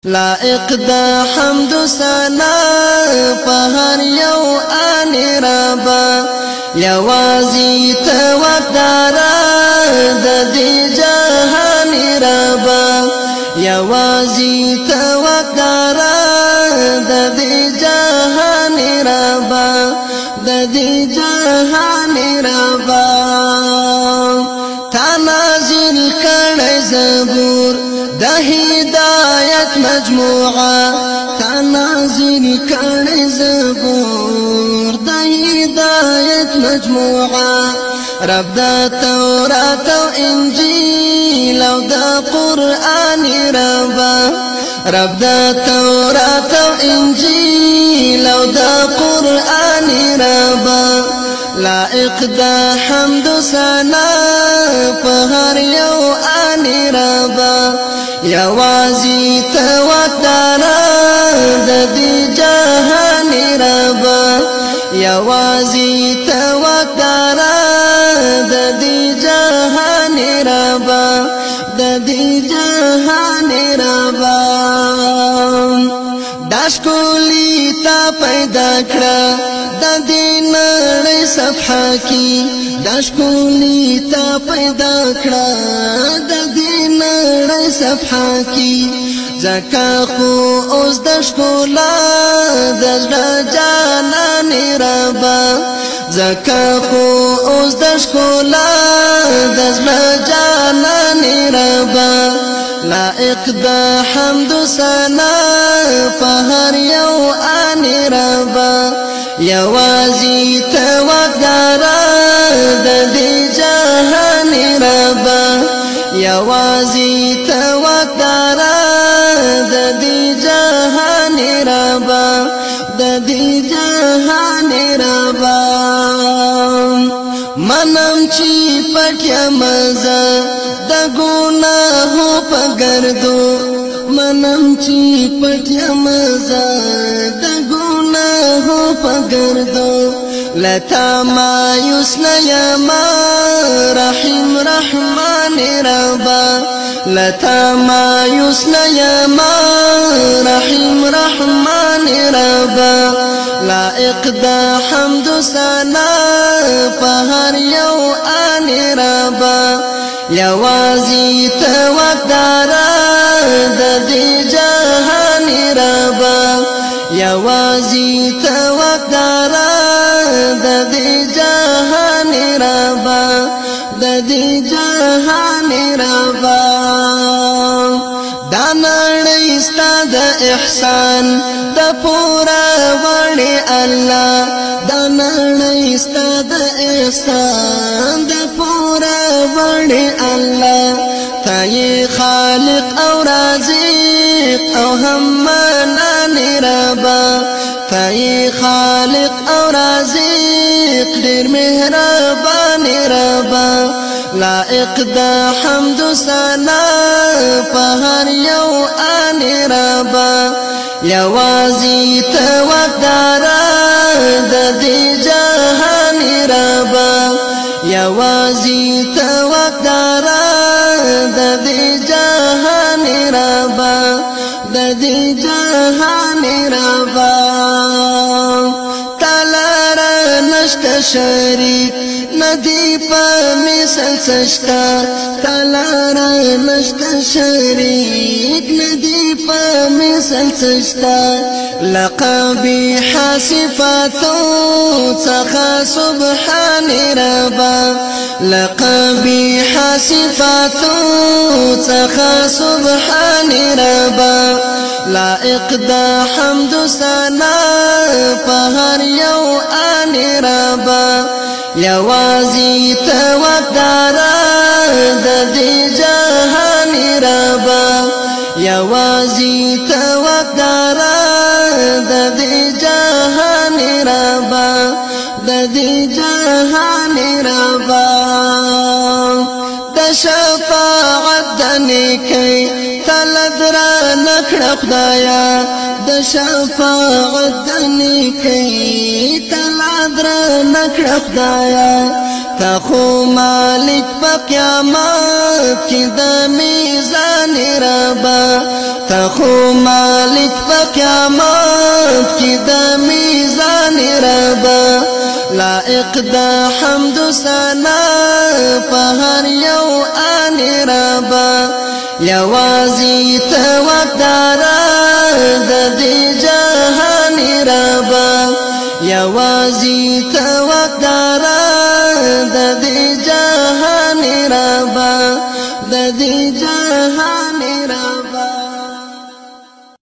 لائق دا حمد سنا فهر یو آنی ربا یوازی توقدارا دا دی جهانی ربا یوازی توقدارا دا دی جهانی ربا دا دی جهانی ربا تا نازل کړی زبور د هدایت مجموعه تا نازل کړی زبور د هدایت مجموعه رب د تورات او انجیل او د قران رب د تورات او انجیل او د قران لائق دا حمد سنا فهر یو آنی ربا یوازی توقدارا دا دی جهانی ربا یوازی توقدارا دا دی جهانی ربا دا دی جهانی ربا داشکولی تا پیدا کړه د دین نړۍ صفحه کی داشکولی تا پیدا کړه د دین نړۍ صفحه کی زکا خو اوس داشکولا د زړه جانان ربا زکا خو اوس داشکولا د زړه جانان ربا لائق دا حمد سنا فهر یو آنی ربا یوازی توقدارا د دی جهانی ربا یوازی توقدارا د دی جهانی ربا د دی جهانی ربا منم چی پټیا مزه د ګناهو په ګردو منم چی پټیا مزه د ګناهو په ګردو لتا مایوس نیما رحیم رحمان ربا لتا مایوس نیما رحیم رحمان ربا لائق دا حمد سنا فهر یو آنی ربا یوازی توقدارا د دی جهانی ربا یوازی توقدارا د دی جهانی ربا د دی جهانی ربا دا نړۍ ستا د احسان د پورا وړي الله دا نړۍ ستا د احسان د پورا وړي الله تای خالق او رازق او هم منان ربا تای خالق او رازق ډیر مهربان ربا لائق دا حمد سنا فهر یو آنی ربا یوازی توقدارا د دی جهانی ربا یوازی توقدارا د دی جهانی ربا د دی جهانی ربا تلارا نشت شریک ندی پا مثل سشتا تلارا نشت شریک ندی پا مثل سشتا لقبی حاسفاتو څخه سبحان ربا لقبی حاسفاتو څخه سبحان ربا لائق دا حمد سنا فهر یو آنی ربا یوازی توقدارا د دی جهانی ربا یوازی توقدارا د دی جهانی ربا د دی جهانی ربا د شفاعت د نیکی طلب را نکړه خدایا د شفاعت د نیکی طلب را نکړه خدایا تا خو مالک په قیامت کې د میزان ربا تا خو مالک په قیامت کې د میزان ربا لائق د حمد ثنا په هر یو ان ربا یوازې ته وقدار د دې جهان ربا یوازې ته وقدار د دې جهان ربا د دې